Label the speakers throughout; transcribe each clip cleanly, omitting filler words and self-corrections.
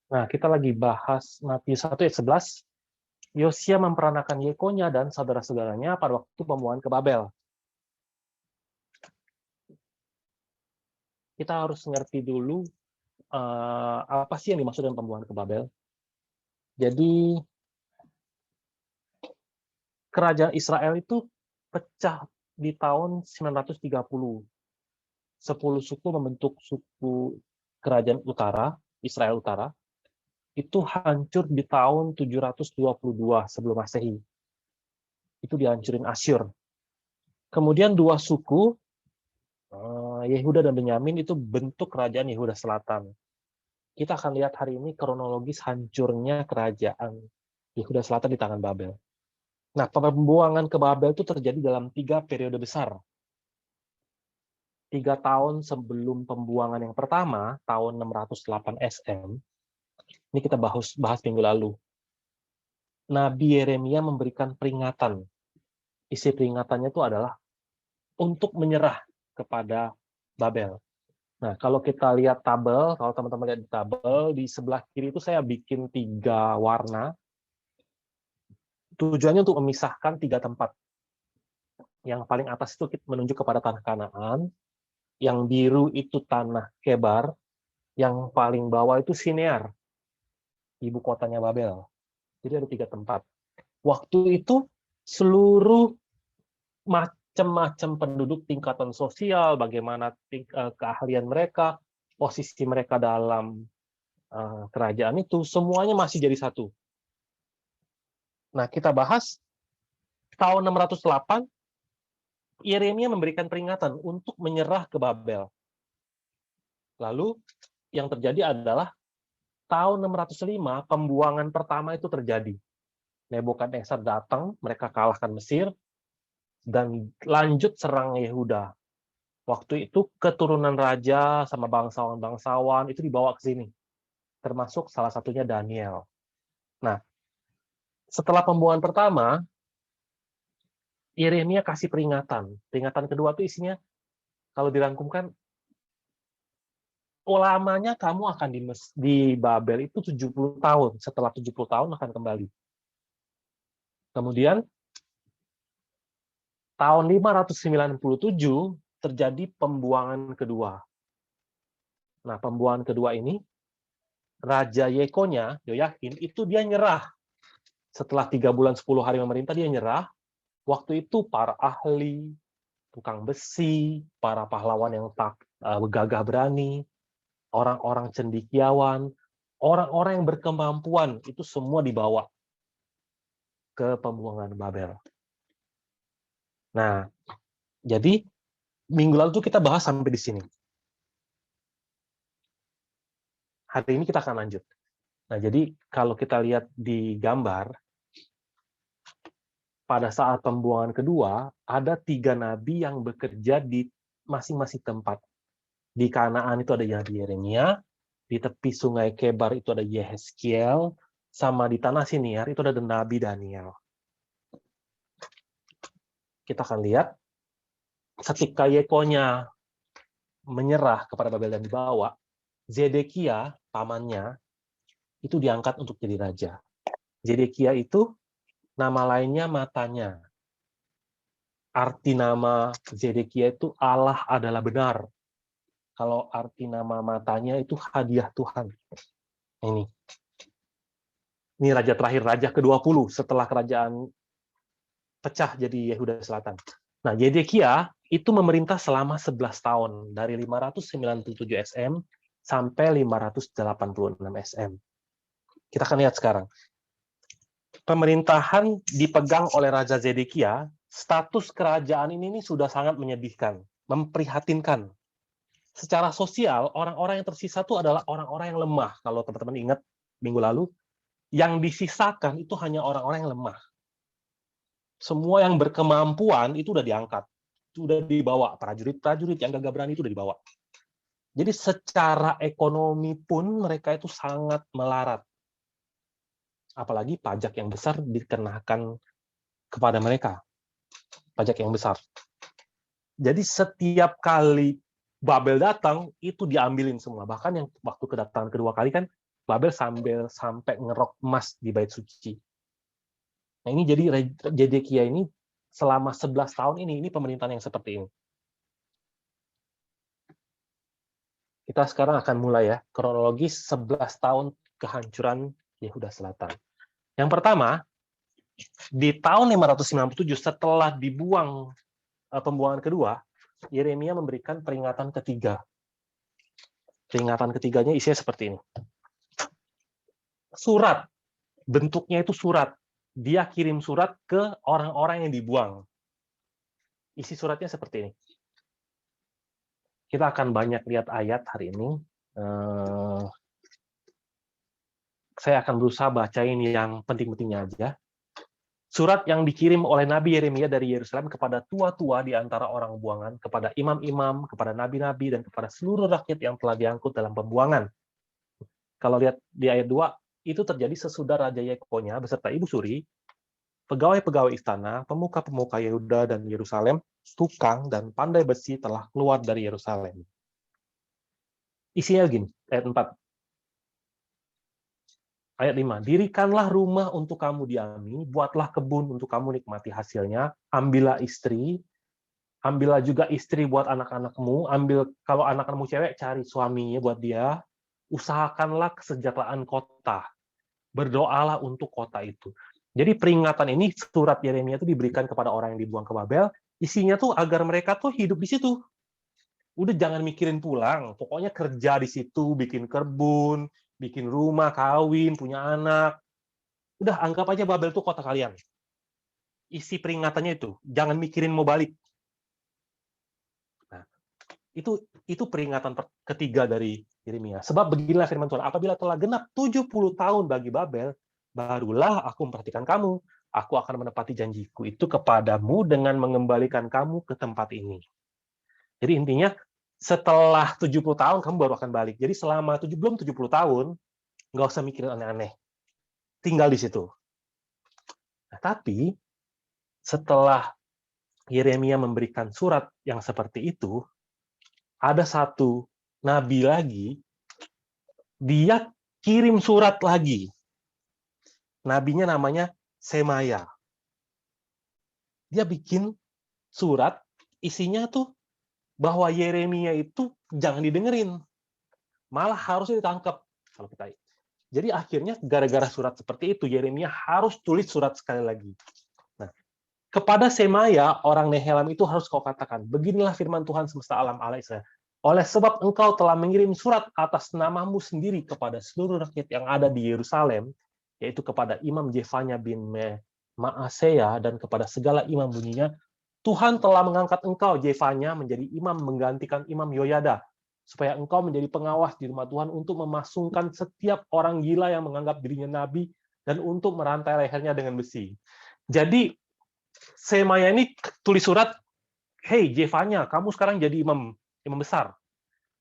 Speaker 1: Nah, kita lagi bahas Matius 1 ayat 11. Yosia memperanakan Yekonya dan saudara-saudaranya pada waktu pembuangan ke Babel. Kita harus ngerti dulu apa sih yang dimaksud dengan pembuangan ke Babel. Jadi, kerajaan Israel itu pecah di tahun 930. 10 suku membentuk suku kerajaan utara, Israel Utara, itu hancur di tahun 722 sebelum Masehi. Itu dihancurin Asyur. Kemudian dua suku, Yehuda dan Benyamin, itu bentuk kerajaan Yehuda Selatan. Kita akan lihat hari ini kronologis hancurnya kerajaan Yehuda Selatan di tangan Babel. Nah, pembuangan ke Babel itu terjadi dalam 3 periode besar. 3 tahun sebelum pembuangan yang pertama, tahun 608 SM, ini kita bahas minggu lalu. Nabi Yeremia memberikan peringatan. Isi peringatannya itu adalah untuk menyerah kepada Babel. Nah, kalau kita lihat tabel, kalau teman-teman lihat di tabel, di sebelah kiri itu saya bikin 3 warna. Tujuannya untuk memisahkan 3 tempat. Yang paling atas itu menunjuk kepada tanah Kanaan, yang biru itu tanah Kebar, yang paling bawah itu Sinear, ibu kotanya Babel. Jadi ada 3 tempat. Waktu itu seluruh macam-macam penduduk, tingkatan sosial, bagaimana keahlian mereka, posisi mereka dalam kerajaan itu, semuanya masih jadi satu. Nah, kita bahas tahun 608, Yeremia memberikan peringatan untuk menyerah ke Babel. Lalu yang terjadi adalah tahun 605 pembuangan pertama itu terjadi. Nebukadnezar datang, mereka kalahkan Mesir dan lanjut serang Yehuda. Waktu itu keturunan raja sama bangsawan-bangsawan itu dibawa ke sini. Termasuk salah satunya Daniel. Nah, setelah pembuangan pertama, Yeremia kasih peringatan. Peringatan kedua itu isinya, kalau dirangkumkan, lamanya kamu akan di Babel itu 70 tahun. Setelah 70 tahun akan kembali. Kemudian, tahun 597 terjadi pembuangan kedua. Nah, pembuangan kedua ini, Raja Yekonya, Yoyakin, itu dia nyerah. Setelah 3 bulan 10 hari memerintah, dia nyerah. Waktu itu para ahli, tukang besi, para pahlawan yang gagah berani, orang-orang cendekiawan, orang-orang yang berkemampuan, itu semua dibawa ke pembuangan Babel. Nah, jadi minggu lalu tuh kita bahas sampai di sini. Hari ini kita akan lanjut. Nah, jadi kalau kita lihat di gambar, pada saat pembuangan kedua, ada 3 nabi yang bekerja di masing-masing tempat. Di Kanaan itu ada Nabi Yeremia, di tepi sungai Kebar itu ada Yehezkiel, sama di tanah Siniar itu ada Nabi Daniel. Kita akan lihat, ketika Yekonya menyerah kepada Babel dan dibawa, Zedekia, pamannya, itu diangkat untuk jadi raja. Zedekia itu nama lainnya matanya. Arti nama Zedekia itu Allah adalah benar. Kalau arti nama matanya itu hadiah Tuhan. Ini raja terakhir, raja ke-20 setelah kerajaan pecah jadi Yehuda Selatan. Nah, Zedekia itu memerintah selama 11 tahun, dari 597 SM sampai 586 SM. Kita akan lihat sekarang. Pemerintahan dipegang oleh Raja Zedekia, status kerajaan ini sudah sangat menyedihkan, memprihatinkan. Secara sosial, orang-orang yang tersisa itu adalah orang-orang yang lemah. Kalau teman-teman ingat minggu lalu, yang disisakan itu hanya orang-orang yang lemah. Semua yang berkemampuan itu udah diangkat. Itu udah dibawa. Prajurit-prajurit yang gagah berani itu udah dibawa. Jadi secara ekonomi pun mereka itu sangat melarat. Apalagi pajak yang besar dikenakan kepada mereka. Pajak yang besar. Jadi setiap kali Babel datang, itu diambilin semua. Bahkan yang waktu kedatangan kedua kali kan, Babel sampai ngerok emas di bait suci. Nah, ini jadi Zedekia ini selama 11 tahun ini pemerintahan yang seperti ini. Kita sekarang akan mulai ya, kronologis 11 tahun kehancuran Yehuda Selatan. Yang pertama, di tahun 597 setelah dibuang pembuangan kedua, Yeremia memberikan peringatan ketiga. Peringatan ketiganya isinya seperti ini. Surat, bentuknya itu surat. Dia kirim surat ke orang-orang yang dibuang. Isi suratnya seperti ini. Kita akan banyak lihat ayat hari ini. Saya akan berusaha bacain yang penting-pentingnya aja. Surat yang dikirim oleh Nabi Yeremia dari Yerusalem kepada tua-tua di antara orang buangan, kepada imam-imam, kepada nabi-nabi, dan kepada seluruh rakyat yang telah diangkut dalam pembuangan. Kalau lihat di ayat 2, itu terjadi sesudah Raja Yekonya beserta Ibu Suri, pegawai-pegawai istana, pemuka-pemuka Yehuda dan Yerusalem, tukang dan pandai besi telah keluar dari Yerusalem. Isinya gini, ayat 4. Ayat 5, dirikanlah rumah untuk kamu diami, buatlah kebun untuk kamu nikmati hasilnya, ambillah istri, ambillah juga istri buat anak-anakmu, kalau anak-anakmu cewek, cari suaminya buat dia, usahakanlah kesejahteraan kota, berdoalah untuk kota itu. Jadi peringatan ini, surat Yeremia itu diberikan kepada orang yang dibuang ke Babel, isinya tuh agar mereka tuh hidup di situ. Udah jangan mikirin pulang, pokoknya kerja di situ, bikin kebun, bikin rumah, kawin, punya anak. Udah anggap aja Babel itu kota kalian. Isi peringatannya itu, jangan mikirin mau balik. Nah, itu peringatan ketiga dari Yeremia. Sebab beginilah firman Tuhan, apabila telah genap 70 tahun bagi Babel, barulah aku memperhatikan kamu. Aku akan menepati janjiku itu kepadamu dengan mengembalikan kamu ke tempat ini. Jadi intinya, setelah 70 tahun, kamu baru akan balik. Jadi selama belum 70 tahun, nggak usah mikirin aneh-aneh. Tinggal di situ. Nah, tapi, setelah Yeremia memberikan surat yang seperti itu, ada satu nabi lagi, dia kirim surat lagi. Nabinya namanya Semaya. Dia bikin surat, isinya tuh bahwa Yeremia itu jangan didengerin, malah harusnya ditangkap. Kalau kita, jadi akhirnya gara-gara surat seperti itu, Yeremia harus tulis surat sekali lagi. Nah, kepada Semaya, orang Nehelam itu harus kau katakan, beginilah firman Tuhan semesta alam Allah Israel. Oleh sebab engkau telah mengirim surat atas namamu sendiri kepada seluruh rakyat yang ada di Yerusalem, yaitu kepada Imam Jefanya bin Maaseya dan kepada segala imam bunyinya, Tuhan telah mengangkat engkau, Jefanya, menjadi imam menggantikan Imam Yoyada, supaya engkau menjadi pengawas di rumah Tuhan untuk memasungkan setiap orang gila yang menganggap dirinya nabi dan untuk merantai lehernya dengan besi. Jadi, Semaya ini tulis surat, hey Jefanya, kamu sekarang jadi imam besar.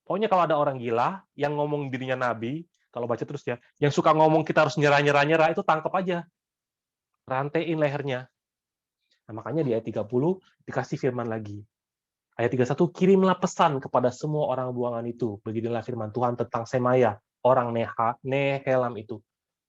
Speaker 1: Pokoknya kalau ada orang gila yang ngomong dirinya nabi, kalau baca terus ya, yang suka ngomong kita harus nyerah, itu tangkap aja. Rantain lehernya. Nah, makanya di ayat 30 dikasih firman lagi. Ayat 31, kirimlah pesan kepada semua orang buangan itu. Beginilah firman Tuhan tentang Semaya, orang Nehelam itu.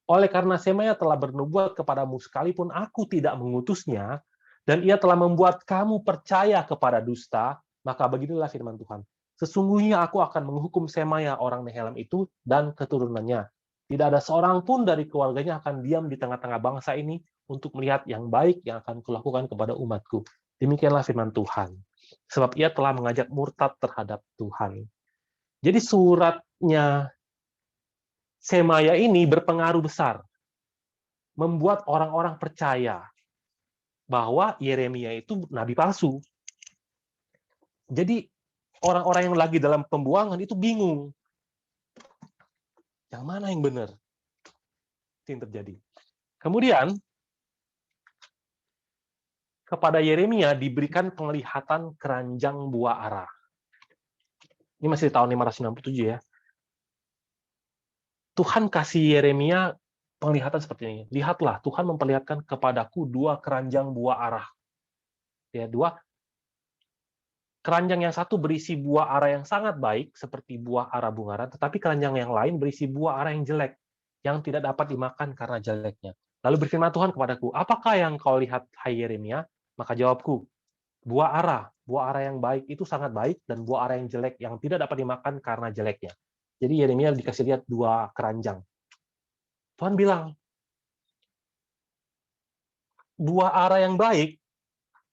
Speaker 1: Oleh karena Semaya telah bernubuat kepadamu sekalipun aku tidak mengutusnya, dan ia telah membuat kamu percaya kepada dusta, maka beginilah firman Tuhan. Sesungguhnya aku akan menghukum Semaya, orang Nehelam itu, dan keturunannya. Tidak ada seorang pun dari keluarganya akan diam di tengah-tengah bangsa ini untuk melihat yang baik yang akan kulakukan kepada umatku. Demikianlah firman Tuhan. Sebab ia telah mengajak murtad terhadap Tuhan. Jadi suratnya Semaya ini berpengaruh besar. Membuat orang-orang percaya bahwa Yeremia itu nabi palsu. Jadi orang-orang yang lagi dalam pembuangan itu bingung. Yang mana yang benar? Itu yang terjadi. Kemudian, kepada Yeremia diberikan penglihatan keranjang buah ara. Ini masih di tahun 597 ya. Tuhan kasih Yeremia penglihatan seperti ini. Lihatlah, Tuhan memperlihatkan kepadaku 2 keranjang buah ara. Ya, 2. Keranjang yang satu berisi buah ara yang sangat baik, seperti buah ara bungaran, tetapi keranjang yang lain berisi buah ara yang jelek. yang tidak dapat dimakan karena jeleknya. Lalu berfirman Tuhan kepadaku, apakah yang kau lihat, hai Yeremia? Maka jawabku, buah ara yang baik itu sangat baik, dan buah ara yang jelek yang tidak dapat dimakan karena jeleknya. Jadi Yeremia dikasih lihat 2 keranjang. Tuhan bilang, buah ara yang baik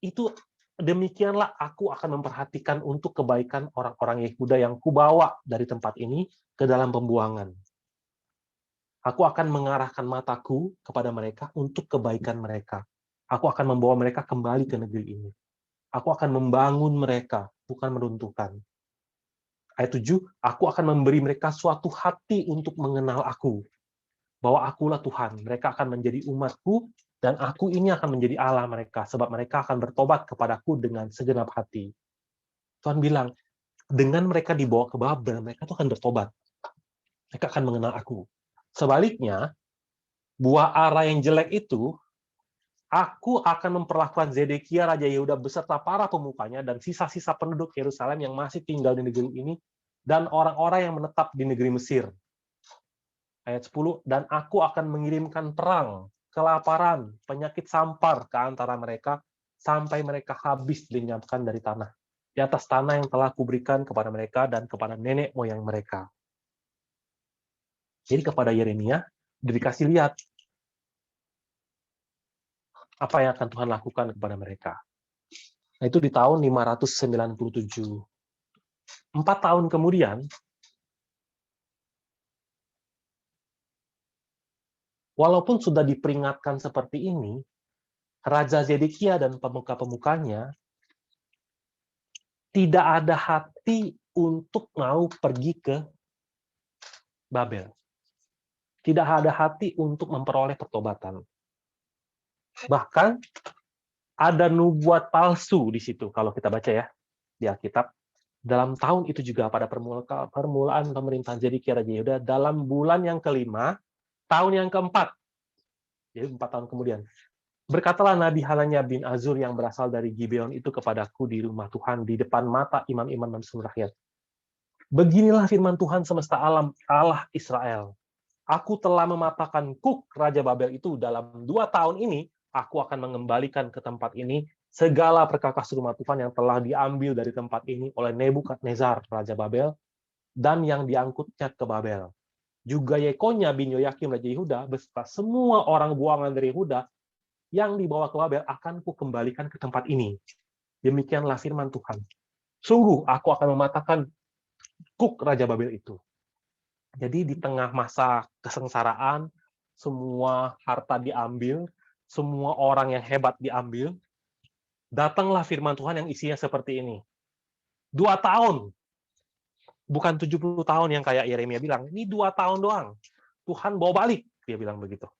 Speaker 1: itu demikianlah aku akan memperhatikan untuk kebaikan orang-orang Yehuda yang kubawa dari tempat ini ke dalam pembuangan. Aku akan mengarahkan mataku kepada mereka untuk kebaikan mereka. Aku akan membawa mereka kembali ke negeri ini. Aku akan membangun mereka, bukan meruntuhkan. Ayat 7, aku akan memberi mereka suatu hati untuk mengenal aku. Bahwa akulah Tuhan. Mereka akan menjadi umatku, dan aku ini akan menjadi Allah mereka, sebab mereka akan bertobat kepadaku dengan segenap hati. Tuhan bilang, dengan mereka dibawa ke Babel, mereka tuh akan bertobat. Mereka akan mengenal aku. Sebaliknya, buah ara yang jelek itu, aku akan memperlakukan Zedekia Raja Yehuda beserta para pemukanya dan sisa-sisa penduduk Yerusalem yang masih tinggal di negeri ini, dan orang-orang yang menetap di negeri Mesir. Ayat 10, dan aku akan mengirimkan perang, kelaparan, penyakit sampar ke antara mereka, sampai mereka habis dilenyapkan dari tanah, di atas tanah yang telah kuberikan kepada mereka dan kepada nenek moyang mereka. Jadi kepada Yeremia, dikasih lihat apa yang akan Tuhan lakukan kepada mereka. Nah, itu di tahun 597. 4 tahun kemudian, walaupun sudah diperingatkan seperti ini, Raja Zedekia dan pemuka-pemukanya tidak ada hati untuk mau pergi ke Babel. Tidak ada hati untuk memperoleh pertobatan. Bahkan ada nubuat palsu di situ, kalau kita baca ya di Alkitab. Dalam tahun itu juga pada permulaan pemerintahan Zedekia Raja Yehuda, dalam bulan yang kelima, tahun yang keempat, jadi 4 tahun kemudian, berkatalah Nabi Hananya bin Azur yang berasal dari Gibeon itu kepadaku di rumah Tuhan di depan mata imam-imam dan seluruh rakyat. Beginilah firman Tuhan semesta alam, Allah Israel. Aku telah mematahkan Kuk, Raja Babel itu dalam 2 tahun ini, aku akan mengembalikan ke tempat ini segala perkakas rumah Tuhan yang telah diambil dari tempat ini oleh Nebukadnezar, Raja Babel, dan yang diangkutnya ke Babel. Juga Yekonya bin Yoyakim, Raja Yehuda, beserta semua orang buangan dari Yehuda, yang dibawa ke Babel akan kukembalikan ke tempat ini. Demikianlah firman Tuhan. Sungguh, aku akan mematahkan Kuk, Raja Babel itu. Jadi di tengah masa kesengsaraan, semua harta diambil, semua orang yang hebat diambil, datanglah firman Tuhan yang isinya seperti ini. 2 tahun, bukan 70 tahun yang kayak Yeremia bilang. Ini 2 tahun doang. Tuhan bawa balik, dia bilang begitu.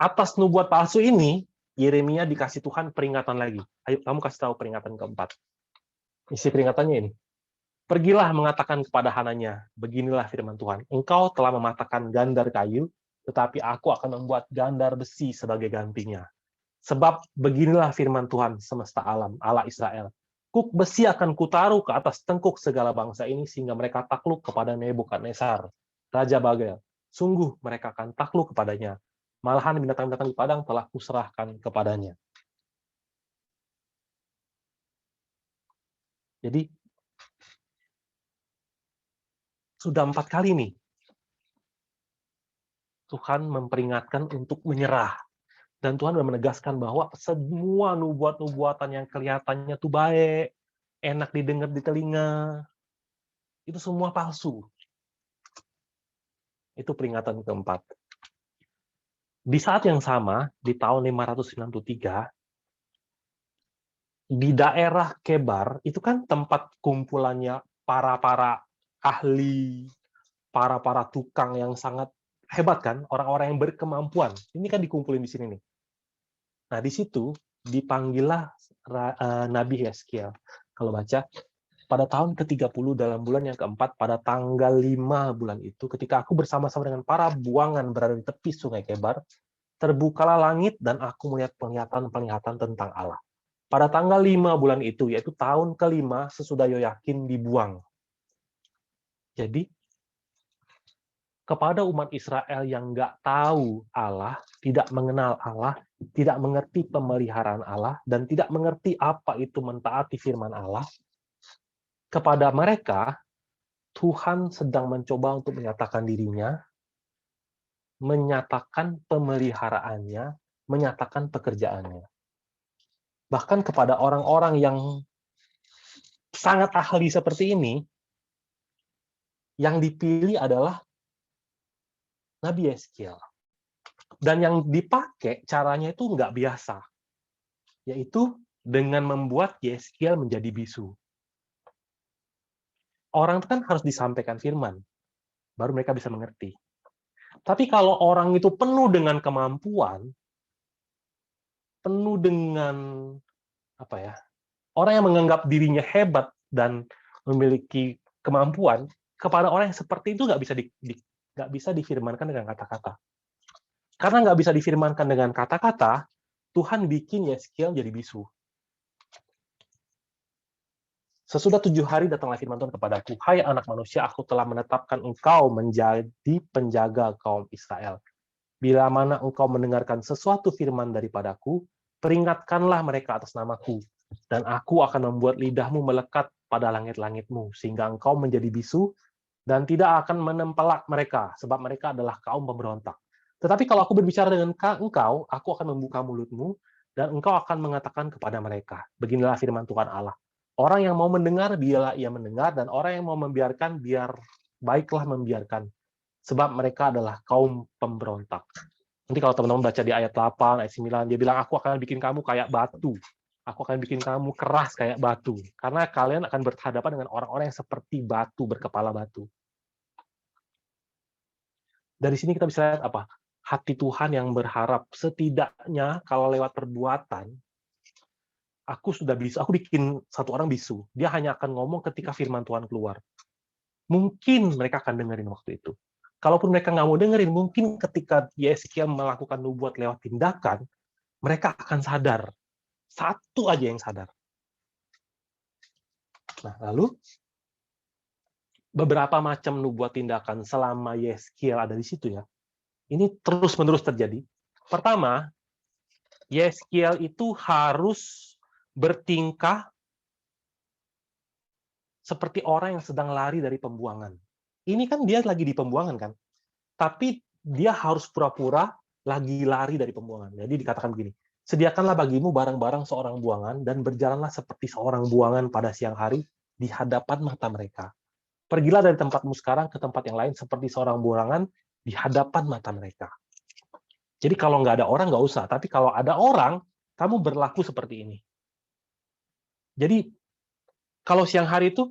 Speaker 1: Atas nubuat palsu ini, Yeremia dikasih Tuhan peringatan lagi. Ayo, kamu kasih tahu peringatan keempat. Isi peringatannya ini. Pergilah mengatakan kepada Hananya, beginilah firman Tuhan, engkau telah mematahkan gandar kayu, tetapi aku akan membuat gandar besi sebagai gantinya. Sebab beginilah firman Tuhan semesta alam, Allah Israel. Kuk besi akan kutaruh ke atas tengkuk segala bangsa ini, sehingga mereka takluk kepada Nebukadnezar, Raja Babel. Sungguh mereka akan takluk kepadanya. Malahan binatang-binatang di padang telah kuserahkan kepadanya. Jadi, sudah 4 kali nih, Tuhan memperingatkan untuk menyerah. Dan Tuhan menegaskan bahwa semua nubuat-nubuatan yang kelihatannya tuh baik, enak didengar di telinga, itu semua palsu. Itu peringatan keempat. Di saat yang sama, di tahun 593, di daerah Kebar, itu kan tempat kumpulannya para ahli, para tukang yang sangat hebat kan, orang-orang yang berkemampuan. Ini kan dikumpulin di sini nih. Nah, di situ dipanggillah Nabi Yeskiel. Kalau baca, pada tahun ke-30 dalam bulan yang keempat, pada tanggal 5 bulan itu, ketika aku bersama-sama dengan para buangan berada di tepi sungai Kebar, terbukalah langit dan aku melihat penglihatan-penglihatan tentang Allah. Pada tanggal 5 bulan itu, yaitu tahun kelima sesudah Yoyakim dibuang. Jadi, kepada umat Israel yang nggak tahu Allah, tidak mengenal Allah, tidak mengerti pemeliharaan Allah, dan tidak mengerti apa itu mentaati firman Allah, kepada mereka, Tuhan sedang mencoba untuk menyatakan dirinya, menyatakan pemeliharaannya, menyatakan pekerjaannya. Bahkan kepada orang-orang yang sangat ahli seperti ini, yang dipilih adalah Nabi Yeskiel. Dan yang dipakai caranya itu nggak biasa, yaitu dengan membuat Yeskiel menjadi bisu. Orang itu kan harus disampaikan firman, baru mereka bisa mengerti. Tapi kalau orang itu penuh dengan kemampuan, penuh dengan apa ya, orang yang menganggap dirinya hebat dan memiliki kemampuan, kepada orang yang seperti itu nggak bisa difirmankan dengan kata-kata. Karena nggak bisa difirmankan dengan kata-kata, Tuhan bikin Yeskiel jadi bisu. Sesudah 7 hari datanglah firman Tuhan kepadaku, hai anak manusia, aku telah menetapkan engkau menjadi penjaga kaum Israel. Bila mana engkau mendengarkan sesuatu firman daripadaku, peringatkanlah mereka atas namaku, dan aku akan membuat lidahmu melekat pada langit-langitmu, sehingga engkau menjadi bisu, dan tidak akan menempelak mereka, sebab mereka adalah kaum pemberontak. Tetapi kalau aku berbicara dengan engkau, aku akan membuka mulutmu, dan engkau akan mengatakan kepada mereka, beginilah firman Tuhan Allah. Orang yang mau mendengar, biarlah ia mendengar, dan orang yang mau membiarkan, baiklah membiarkan. Sebab mereka adalah kaum pemberontak. Nanti kalau teman-teman baca di ayat 8, ayat 9, dia bilang, aku akan bikin kamu kayak batu. Aku akan bikin kamu keras kayak batu. Karena kalian akan berhadapan dengan orang-orang yang seperti batu, berkepala batu. Dari sini kita bisa lihat apa? Hati Tuhan yang berharap, setidaknya kalau lewat perbuatan, aku bikin satu orang bisu. Dia hanya akan ngomong ketika firman Tuhan keluar. Mungkin mereka akan dengerin waktu itu. Kalaupun mereka nggak mau dengerin, mungkin ketika Yeskiel melakukan nubuat lewat tindakan, mereka akan sadar. Satu aja yang sadar. Nah, lalu beberapa macam nubuat tindakan selama Yeskiel ada di situ ya. Ini terus-menerus terjadi. Pertama, Yeskiel itu harus bertingkah seperti orang yang sedang lari dari pembuangan. Ini kan dia lagi di pembuangan kan? Tapi dia harus pura-pura lagi lari dari pembuangan. Jadi dikatakan begini, sediakanlah bagimu barang-barang seorang buangan dan berjalanlah seperti seorang buangan pada siang hari di hadapan mata mereka. Pergilah dari tempatmu sekarang ke tempat yang lain seperti seorang buangan di hadapan mata mereka. Jadi kalau nggak ada orang, nggak usah. Tapi kalau ada orang, kamu berlaku seperti ini. Jadi kalau siang hari itu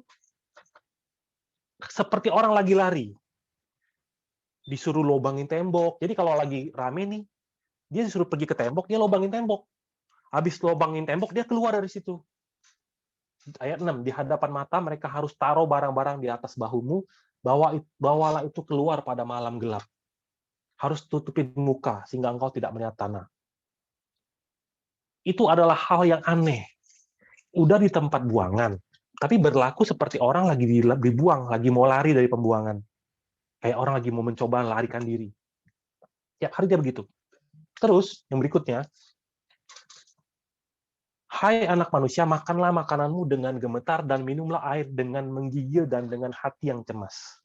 Speaker 1: seperti orang lagi lari. Disuruh lobangin tembok. Jadi kalau lagi rame nih, dia disuruh pergi ke tembok, dia lobangin tembok. Habis lobangin tembok, dia keluar dari situ. Ayat 6, di hadapan mata mereka harus taruh barang-barang di atas bahumu, bawalah itu keluar pada malam gelap. Harus tutupin muka, sehingga engkau tidak melihat tanah. Itu adalah hal yang aneh. Udah di tempat buangan, tapi berlaku seperti orang lagi dibuang, lagi mau lari dari pembuangan. Kayak orang lagi mau mencoba larikan diri. Tiap hari dia begitu. Terus, yang berikutnya, hai anak manusia, makanlah makananmu dengan gemetar dan minumlah air dengan menggigil dan dengan hati yang cemas.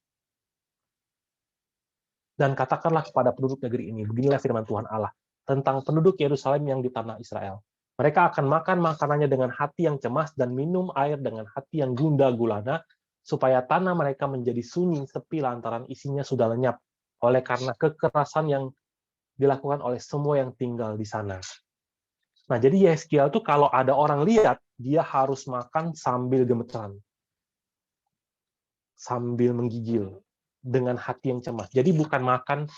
Speaker 1: Dan katakanlah kepada penduduk negeri ini, beginilah firman Tuhan Allah, tentang penduduk Yerusalem yang di tanah Israel. Mereka akan makan makanannya dengan hati yang cemas dan minum air dengan hati yang gundah gulana, supaya tanah mereka menjadi sunyi sepi lantaran isinya sudah lenyap, oleh karena kekerasan yang dilakukan oleh semua yang tinggal di sana. Nah, jadi Yeskiel tuh kalau ada orang lihat, dia harus makan sambil gemeteran, sambil menggigil, dengan hati yang cemas. Jadi bukan makan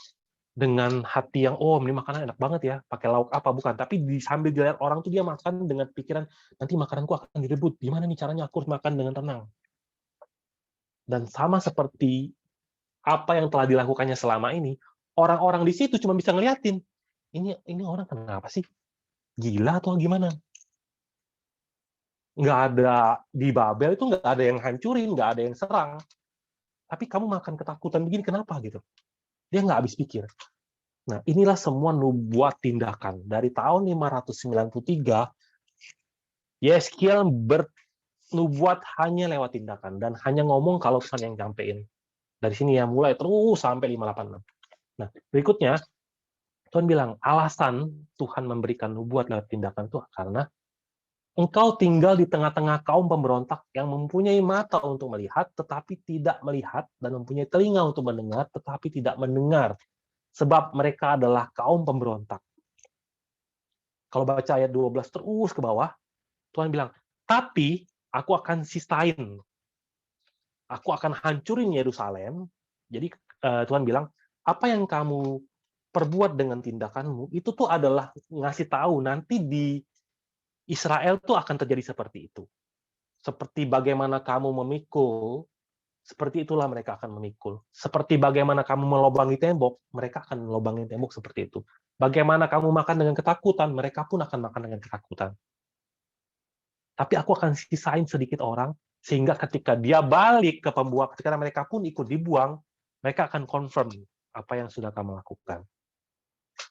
Speaker 1: dengan hati yang, oh ini makanan enak banget ya, pakai lauk apa, bukan. Tapi sambil dilihat orang tuh dia makan dengan pikiran, nanti makananku akan direbut, gimana nih caranya aku harus makan dengan tenang. Dan sama seperti apa yang telah dilakukannya selama ini, orang-orang di situ cuma bisa ngeliatin, ini orang kenapa sih? Gila atau gimana? Nggak ada, di Babel itu nggak ada yang hancurin, nggak ada yang serang. Tapi kamu makan ketakutan begini, kenapa gitu? Dia nggak habis pikir. Nah, inilah semua nubuat tindakan. Dari tahun 593, Yeskiel bernubuat hanya lewat tindakan, dan hanya ngomong kalau Tuhan yang nyampein. Dari sini ya, mulai terus sampai 586. Nah, berikutnya, Tuhan bilang, alasan Tuhan memberikan nubuat lewat tindakan itu karena engkau tinggal di tengah-tengah kaum pemberontak yang mempunyai mata untuk melihat, tetapi tidak melihat, dan mempunyai telinga untuk mendengar, tetapi tidak mendengar. Sebab mereka adalah kaum pemberontak. Kalau baca ayat 12 terus ke bawah, Tuhan bilang, tapi aku akan sisain. Aku akan hancurin Yerusalem. Jadi Tuhan bilang, apa yang kamu perbuat dengan tindakanmu, itu tuh adalah ngasih tahu nanti di Israel tuh akan terjadi seperti itu. Seperti bagaimana kamu memikul, seperti itulah mereka akan memikul. Seperti bagaimana kamu melobangi tembok, mereka akan melobangi tembok seperti itu. Bagaimana kamu makan dengan ketakutan, mereka pun akan makan dengan ketakutan. Tapi aku akan sisain sedikit orang, sehingga ketika dia balik ke pembuang, ketika mereka pun ikut dibuang, mereka akan confirm apa yang sudah kamu lakukan.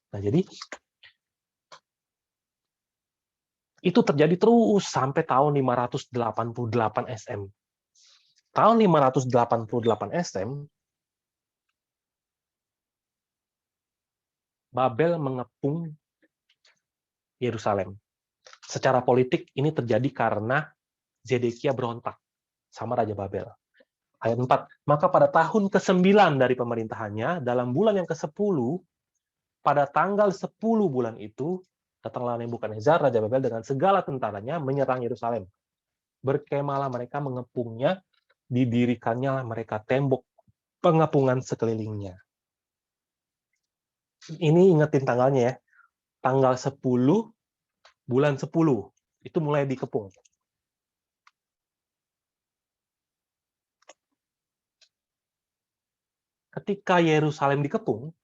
Speaker 1: Nah, jadi itu terjadi terus sampai tahun 588 SM. Tahun 588 SM, Babel mengepung Yerusalem. Secara politik ini terjadi karena Zedekia berontak sama Raja Babel. Ayat 4, maka pada tahun ke-9 dari pemerintahannya, dalam bulan yang ke-10, pada tanggal 10 bulan itu, datanglah Nebukadnezar, Raja Babel dengan segala tentaranya menyerang Yerusalem. Berkemalah mereka mengepungnya, didirikannya mereka tembok pengepungan sekelilingnya. Ini ingetin tanggalnya ya. Tanggal 10 bulan 10 itu mulai dikepung. Ketika Yerusalem dikepung,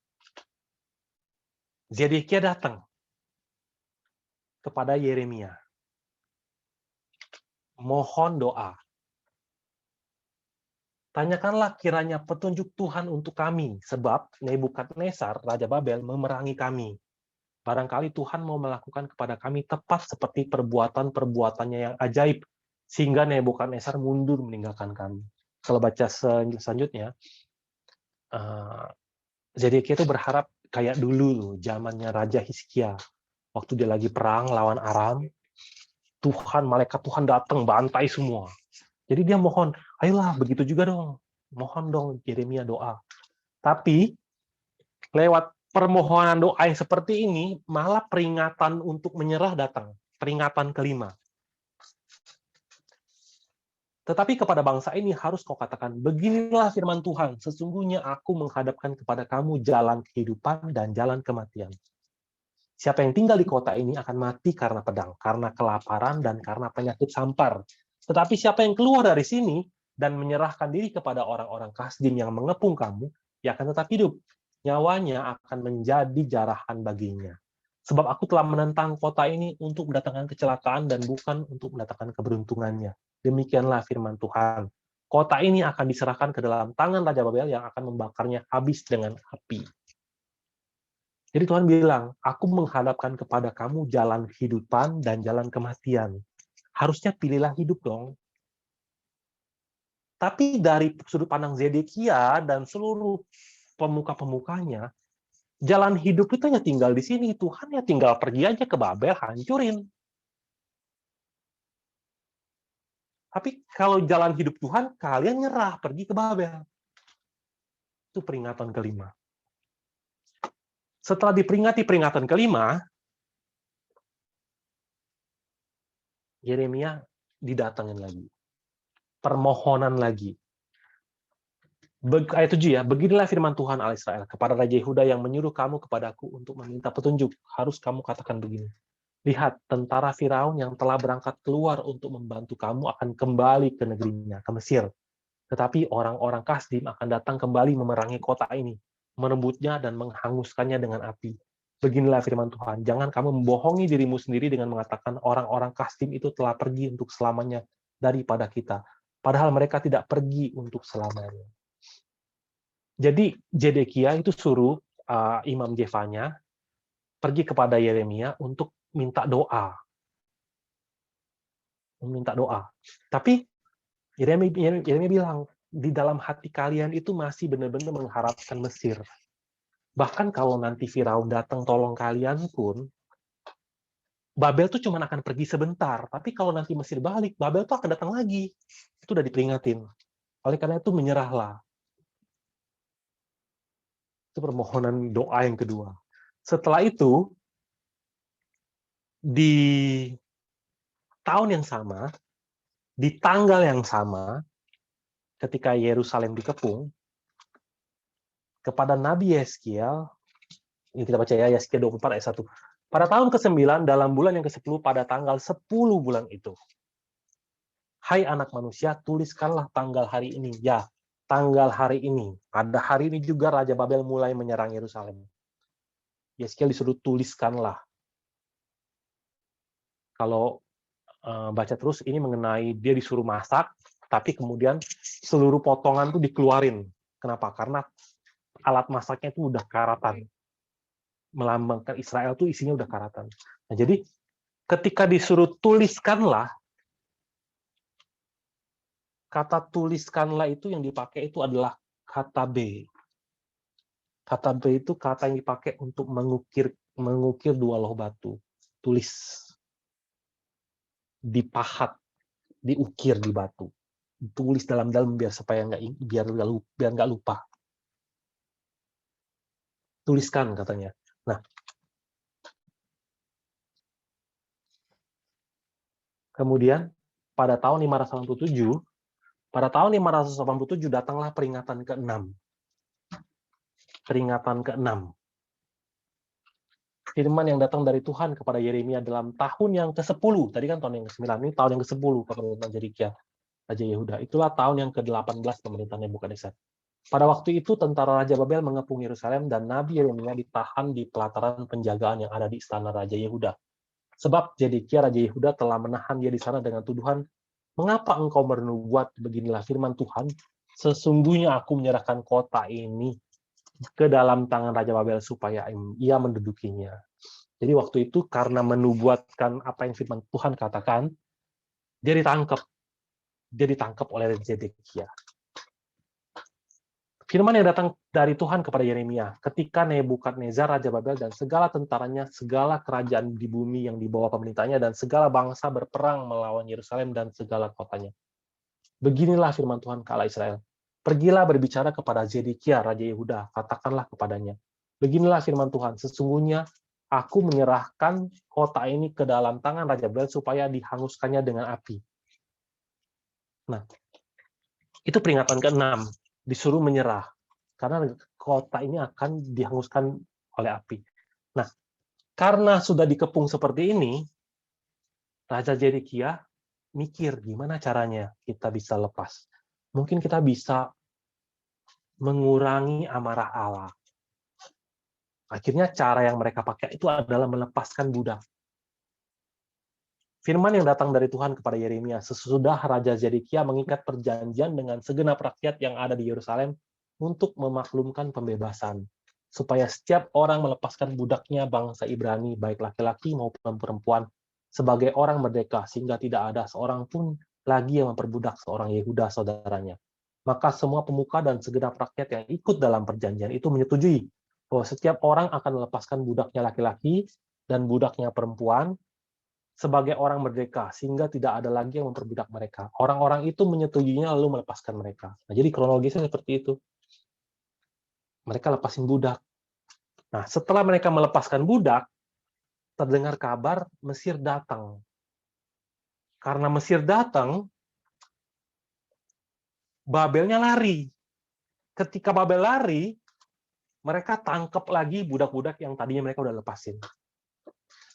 Speaker 1: Zedekia datang kepada Yeremia. Mohon doa. Tanyakanlah kiranya petunjuk Tuhan untuk kami, sebab Nebukadnezar, Raja Babel, memerangi kami. Barangkali Tuhan mau melakukan kepada kami tepat seperti perbuatan-perbuatannya yang ajaib, sehingga Nebukadnezar mundur meninggalkan kami. Kalau baca selanjutnya, Zedekia itu berharap kayak dulu, zamannya Raja Hizkia. Waktu dia lagi perang lawan Aram, malaikat Tuhan datang, bantai semua. Jadi dia mohon, ayolah begitu juga dong. Mohon dong Yeremia doa. Tapi lewat permohonan doa yang seperti ini, malah peringatan untuk menyerah datang. Peringatan kelima. Tetapi kepada bangsa ini harus kau katakan, beginilah firman Tuhan, sesungguhnya aku menghadapkan kepada kamu jalan kehidupan dan jalan kematian. Siapa yang tinggal di kota ini akan mati karena pedang, karena kelaparan, dan karena penyakit sampar. Tetapi siapa yang keluar dari sini dan menyerahkan diri kepada orang-orang Kasdim yang mengepung kamu, ia akan tetap hidup. Nyawanya akan menjadi jarahan baginya. Sebab aku telah menentang kota ini untuk mendatangkan kecelakaan dan bukan untuk mendatangkan keberuntungannya. Demikianlah firman Tuhan. Kota ini akan diserahkan ke dalam tangan Raja Babel yang akan membakarnya habis dengan api. Jadi Tuhan bilang, aku menghadapkan kepada kamu jalan kehidupan dan jalan kematian. Harusnya pilihlah hidup dong. Tapi dari sudut pandang Zedekia dan seluruh pemuka-pemukanya, jalan hidup itu hanya tinggal di sini. Tuhan ya tinggal pergi aja ke Babel, hancurin. Tapi kalau jalan hidup Tuhan, kalian nyerah, pergi ke Babel. Itu peringatan kelima. Setelah diperingati peringatan kelima, Yeremia didatangin lagi. Permohonan lagi. Ayat 7 ya, beginilah firman Tuhan Allah Israel kepada Raja Yehuda yang menyuruh kamu kepadaku untuk meminta petunjuk. Harus kamu katakan begini. Lihat, tentara Firaun yang telah berangkat keluar untuk membantu kamu akan kembali ke negerinya, ke Mesir. Tetapi orang-orang Kasdim akan datang kembali memerangi kota ini, merebutnya dan menghanguskannya dengan api. Beginilah firman Tuhan, jangan kamu membohongi dirimu sendiri dengan mengatakan orang-orang Kasdim itu telah pergi untuk selamanya daripada kita. Padahal mereka tidak pergi untuk selamanya. Jadi Zedekia itu suruh Imam Jefanya pergi kepada Yeremia untuk minta doa. Minta doa. Tapi Yeremia bilang, di dalam hati kalian itu masih benar-benar mengharapkan Mesir. Bahkan kalau nanti Firaun datang tolong kalian pun, Babel tuh cuma akan pergi sebentar. Tapi kalau nanti Mesir balik, Babel tuh akan datang lagi. Itu udah diperingatin. Oleh karena itu menyerahlah. Itu permohonan doa yang kedua. Setelah itu, di tahun yang sama, di tanggal yang sama, ketika Yerusalem dikepung, kepada Nabi Yeskiel, ini kita baca ya, Yeskiel 24 ayat 1. Pada tahun ke-9, dalam bulan yang ke-10, pada tanggal 10 bulan itu, hai anak manusia, tuliskanlah tanggal hari ini. Ya, tanggal hari ini. Pada hari ini juga Raja Babel mulai menyerang Yerusalem. Yeskiel disuruh tuliskanlah. Kalau baca terus, ini mengenai dia disuruh masak, tapi kemudian seluruh potongan tuh dikeluarin. Kenapa? Karena alat masaknya itu udah karatan. Melambangkan Israel tuh isinya udah karatan. Nah, jadi ketika disuruh tuliskanlah, kata tuliskanlah itu yang dipakai itu adalah kata B. Kata B itu kata yang dipakai untuk mengukir dua loh batu. Tulis. Dipahat, diukir di batu. Tulis dalam-dalam biar supaya nggak lupa. Tuliskan katanya. Nah, kemudian pada tahun 587 datanglah peringatan ke-6. Peringatan ke-6. Firman yang datang dari Tuhan kepada Yeremia dalam tahun yang ke-10. Tadi kan tahun yang ke-9, ini tahun yang ke-10 pemerintahan Zedekia, Raja Yehuda. Itulah tahun yang ke-18 pemerintahan Nebukadnezar. Pada waktu itu, tentara Raja Babel mengepung Yerusalem dan Nabi Yeremia ditahan di pelataran penjagaan yang ada di istana Raja Yehuda. Sebab Zedekia Raja Yehuda telah menahan dia di sana dengan tuduhan, mengapa engkau bernubuat? Beginilah firman Tuhan, sesungguhnya aku menyerahkan kota ini ke dalam tangan Raja Babel supaya ia mendudukinya. Jadi waktu itu karena menubuatkan apa yang firman Tuhan katakan, dia ditangkap. Dia ditangkap oleh Zedekia. Firman yang datang dari Tuhan kepada Yeremia, ketika Nebukadnezar Raja Babel dan segala tentaranya, segala kerajaan di bumi yang di bawah pemerintahnya, dan segala bangsa berperang melawan Yerusalem dan segala kotanya. Beginilah firman Tuhan ke Allah Israel. Pergilah berbicara kepada Zedekia Raja Yehuda, katakanlah kepadanya. Beginilah firman Tuhan, sesungguhnya aku menyerahkan kota ini ke dalam tangan Raja Babel supaya dihanguskannya dengan api. Nah, itu peringatan ke-6. Disuruh menyerah karena kota ini akan dihanguskan oleh api. Nah, karena sudah dikepung seperti ini, Raja Zedekia mikir gimana caranya kita bisa lepas. Mungkin kita bisa mengurangi amarah Allah. Akhirnya cara yang mereka pakai itu adalah melepaskan budak. Firman yang datang dari Tuhan kepada Yeremia, sesudah Raja Zedekia mengikat perjanjian dengan segenap rakyat yang ada di Yerusalem untuk memaklumkan pembebasan, supaya setiap orang melepaskan budaknya bangsa Ibrani, baik laki-laki maupun perempuan, sebagai orang merdeka, sehingga tidak ada seorang pun lagi yang memperbudak seorang Yehuda saudaranya. Maka semua pemuka dan segenap rakyat yang ikut dalam perjanjian itu menyetujui bahwa setiap orang akan melepaskan budaknya laki-laki dan budaknya perempuan, sebagai orang merdeka, sehingga tidak ada lagi yang memperbudak mereka. Orang-orang itu menyetujuinya lalu melepaskan mereka. Nah, jadi kronologisnya seperti itu. Mereka lepasin budak. Nah, setelah mereka melepaskan budak, terdengar kabar Mesir datang. Karena Mesir datang, Babelnya lari. Ketika Babel lari, mereka tangkap lagi budak-budak yang tadinya mereka udah lepasin.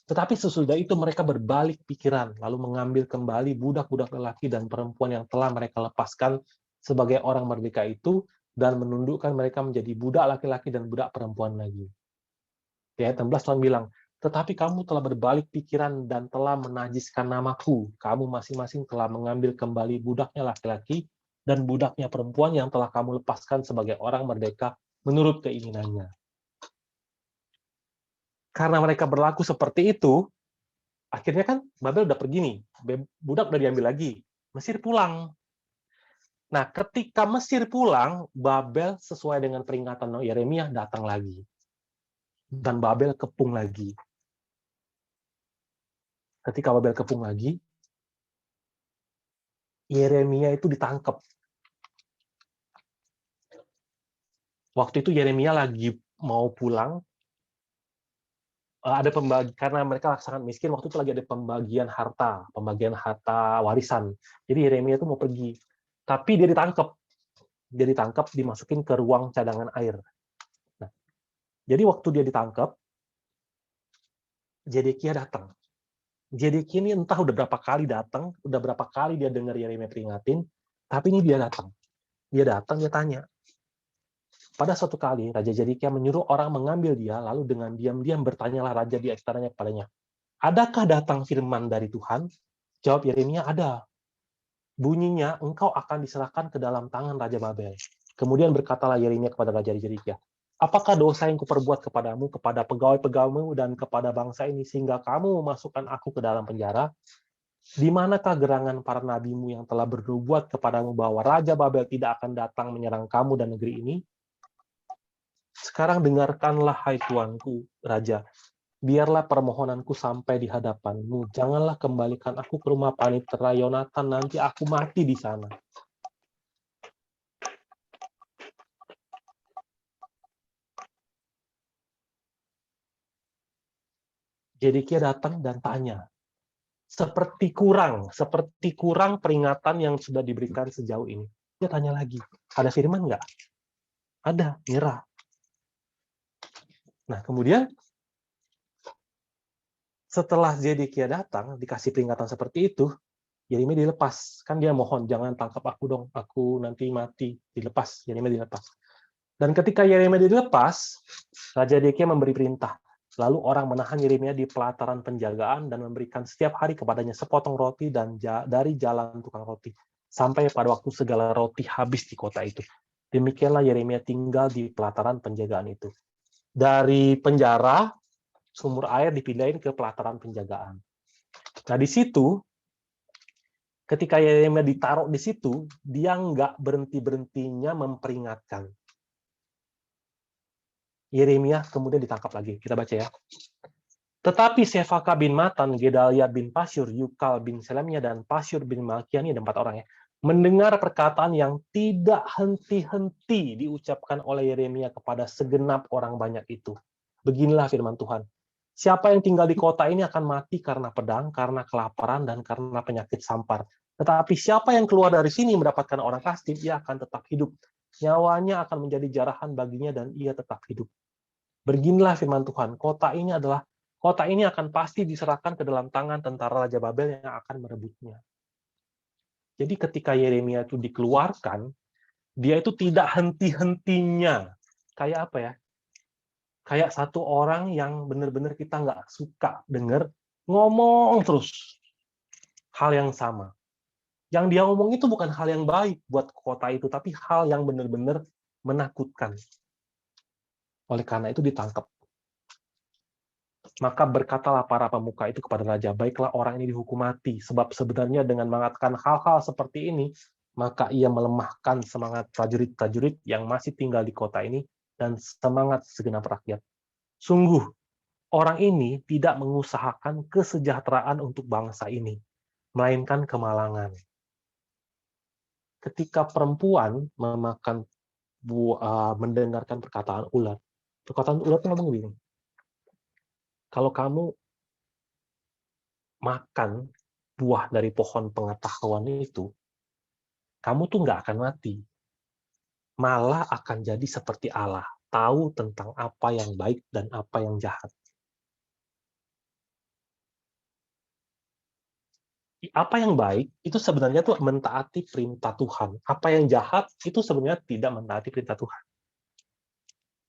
Speaker 1: Tetapi sesudah itu mereka berbalik pikiran, lalu mengambil kembali budak-budak lelaki dan perempuan yang telah mereka lepaskan sebagai orang merdeka itu, dan menundukkan mereka menjadi budak laki-laki dan budak perempuan lagi. Di ayat 16 Tuhan bilang, tetapi kamu telah berbalik pikiran dan telah menajiskan namaku. Kamu masing-masing telah mengambil kembali budaknya laki-laki dan budaknya perempuan yang telah kamu lepaskan sebagai orang merdeka menurut keinginannya. Karena mereka berlaku seperti itu, akhirnya kan Babel udah pergi nih, budak udah diambil lagi, Mesir pulang. Nah, ketika Mesir pulang, Babel sesuai dengan peringatan Yeremia datang lagi. Dan Babel kepung lagi. Ketika Babel kepung lagi, Yeremia itu ditangkap. Waktu itu Yeremia lagi mau pulang, ada karena mereka sangat miskin, waktu itu lagi ada pembagian harta warisan. Jadi Yeremia itu mau pergi, tapi dia ditangkap, dimasukin ke ruang cadangan air. Nah, jadi waktu dia ditangkap, Zedekia datang. Zedekia ini entah udah berapa kali datang, udah berapa kali dia dengar Yeremia peringatin, tapi ini dia datang. Dia datang, dia tanya. Pada suatu kali, Raja Zedekia menyuruh orang mengambil dia, lalu dengan diam-diam bertanyalah raja di istananya kepadanya, adakah datang firman dari Tuhan? Jawab Yeremia, ada. Bunyinya, engkau akan diserahkan ke dalam tangan Raja Babel. Kemudian berkatalah Yeremia kepada Raja Zedekia, apakah dosa yang kuperbuat kepadamu, kepada pegawai-pegawaimu, dan kepada bangsa ini, sehingga kamu memasukkan aku ke dalam penjara? Di manakah gerangan para nabimu yang telah bernubuat kepadamu bahwa Raja Babel tidak akan datang menyerang kamu dan negeri ini? Sekarang dengarkanlah, hai tuanku, Raja. Biarlah permohonanku sampai di hadapanmu. Janganlah kembalikan aku ke rumah panitera Yonatan, nanti aku mati di sana. Zedekia datang dan tanya. Seperti kurang peringatan yang sudah diberikan sejauh ini. Dia tanya lagi, ada firman nggak? Ada, nyerah. Nah, kemudian setelah Zedekia datang, dikasih peringatan seperti itu, Yeremia dilepas. Kan dia mohon, jangan tangkap aku dong, aku nanti mati. Dilepas, Yeremia dilepas. Dan ketika Yeremia dilepas, Raja Zedekia memberi perintah. Lalu orang menahan Yeremia di pelataran penjagaan dan memberikan setiap hari kepadanya sepotong roti dan dari jalan tukang roti. Sampai pada waktu segala roti habis di kota itu. Demikianlah Yeremia tinggal di pelataran penjagaan itu. Dari penjara, sumur air dipindahin ke pelataran penjagaan. Nah, di situ, ketika Yeremia ditaruh di situ, dia nggak berhenti-berhentinya memperingatkan. Yeremia kemudian ditangkap lagi. Kita baca ya. Tetapi Sefaka bin Matan, Gedalia bin Pasyur, Yukal bin Selemia, dan Pasyur bin Malkiani, ada 4 orang ya, mendengar perkataan yang tidak henti-henti diucapkan oleh Yeremia kepada segenap orang banyak itu. Beginilah firman Tuhan. Siapa yang tinggal di kota ini akan mati karena pedang, karena kelaparan, dan karena penyakit sampar. Tetapi siapa yang keluar dari sini mendapatkan orang kastip, ia akan tetap hidup. Nyawanya akan menjadi jarahan baginya dan ia tetap hidup. Beginilah firman Tuhan. Kota ini akan pasti diserahkan ke dalam tangan tentara Raja Babel yang akan merebutnya. Jadi ketika Yeremia itu dikeluarkan, dia itu tidak henti-hentinya. Kayak apa ya? Kayak satu orang yang benar-benar kita nggak suka dengar, ngomong terus hal yang sama. Yang dia ngomong itu bukan hal yang baik buat kota itu, tapi hal yang benar-benar menakutkan. Oleh karena itu ditangkap. Maka berkatalah para pemuka itu kepada raja, baiklah orang ini dihukum mati, sebab sebenarnya dengan mengatakan hal-hal seperti ini, maka ia melemahkan semangat prajurit-prajurit yang masih tinggal di kota ini, dan semangat segenap rakyat. Sungguh, orang ini tidak mengusahakan kesejahteraan untuk bangsa ini, melainkan kemalangan. Ketika perempuan mendengarkan perkataan ular itu ngomong begini, kalau kamu makan buah dari pohon pengetahuan itu, kamu tuh nggak akan mati. Malah akan jadi seperti Allah, tahu tentang apa yang baik dan apa yang jahat. Apa yang baik itu sebenarnya tuh mentaati perintah Tuhan. Apa yang jahat itu sebenarnya tidak mentaati perintah Tuhan.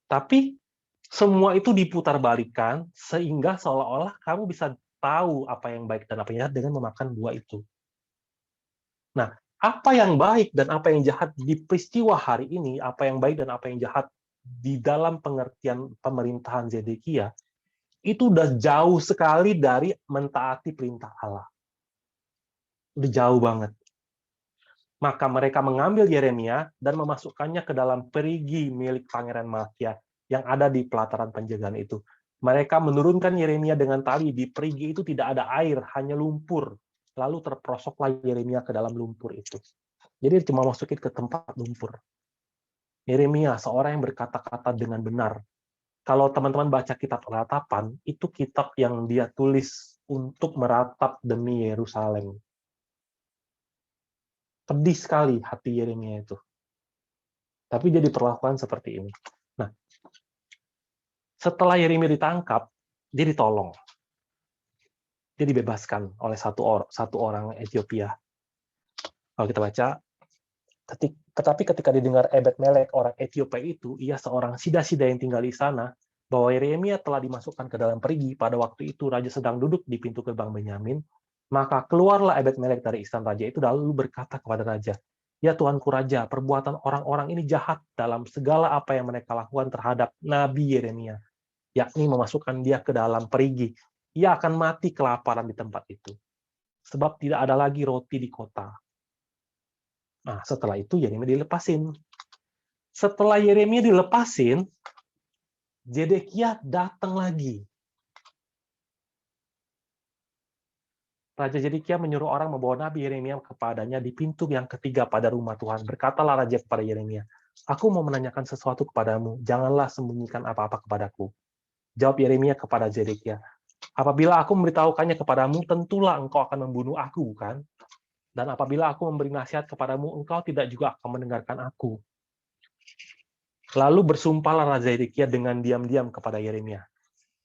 Speaker 1: Tapi semua itu diputarbalikkan sehingga seolah-olah kamu bisa tahu apa yang baik dan apa yang jahat dengan memakan buah itu. Nah, Apa yang baik dan apa yang jahat di peristiwa hari ini, apa yang baik dan apa yang jahat di dalam pengertian pemerintahan Zedekia, itu udah jauh sekali dari mentaati perintah Allah. Udah jauh banget. Maka mereka mengambil Yeremia dan memasukkannya ke dalam perigi milik Pangeran Malkia yang ada di pelataran penjagaan itu. Mereka menurunkan Yeremia dengan tali. Di perigi itu tidak ada air, hanya lumpur. Lalu terperosoklah Yeremia ke dalam lumpur itu. Jadi cuma masukin ke tempat lumpur. Yeremia, seorang yang berkata-kata dengan benar. Kalau teman-teman baca kitab Ratapan, itu kitab yang dia tulis untuk meratap demi Yerusalem. Pedih sekali hati Yeremia itu. Tapi dia diperlakukan seperti ini. Nah, setelah Yeremia ditangkap, dia ditolong. Dia dibebaskan oleh satu orang Ethiopia. Kalau kita baca, tetapi ketika didengar Ebed-Melek, orang Ethiopia itu, ia seorang sida-sida yang tinggal di sana, bahwa Yeremia telah dimasukkan ke dalam perigi. Pada waktu itu, raja sedang duduk di pintu gerbang Benyamin. Maka keluarlah Ebed-Melek dari istana raja itu, lalu berkata kepada raja, "Ya Tuanku Raja, perbuatan orang-orang ini jahat dalam segala apa yang mereka lakukan terhadap Nabi Yeremia, yakni memasukkan dia ke dalam perigi. Ia akan mati kelaparan di tempat itu, sebab tidak ada lagi roti di kota." Nah, setelah itu Yeremia dilepasin. Setelah Yeremia dilepasin, Zedekia datang lagi. Raja Zedekia menyuruh orang membawa Nabi Yeremia kepadanya di pintu yang ketiga pada rumah Tuhan. Berkatalah raja kepada Yeremia, "Aku mau menanyakan sesuatu kepadamu, janganlah sembunyikan apa-apa kepadaku." Jawab Yeremia kepada Zedekia, "Apabila aku memberitahukannya kepadamu, tentulah engkau akan membunuh aku, bukan? Dan apabila aku memberi nasihat kepadamu, engkau tidak juga akan mendengarkan aku." Lalu bersumpahlah Raja Zedekia dengan diam-diam kepada Yeremia,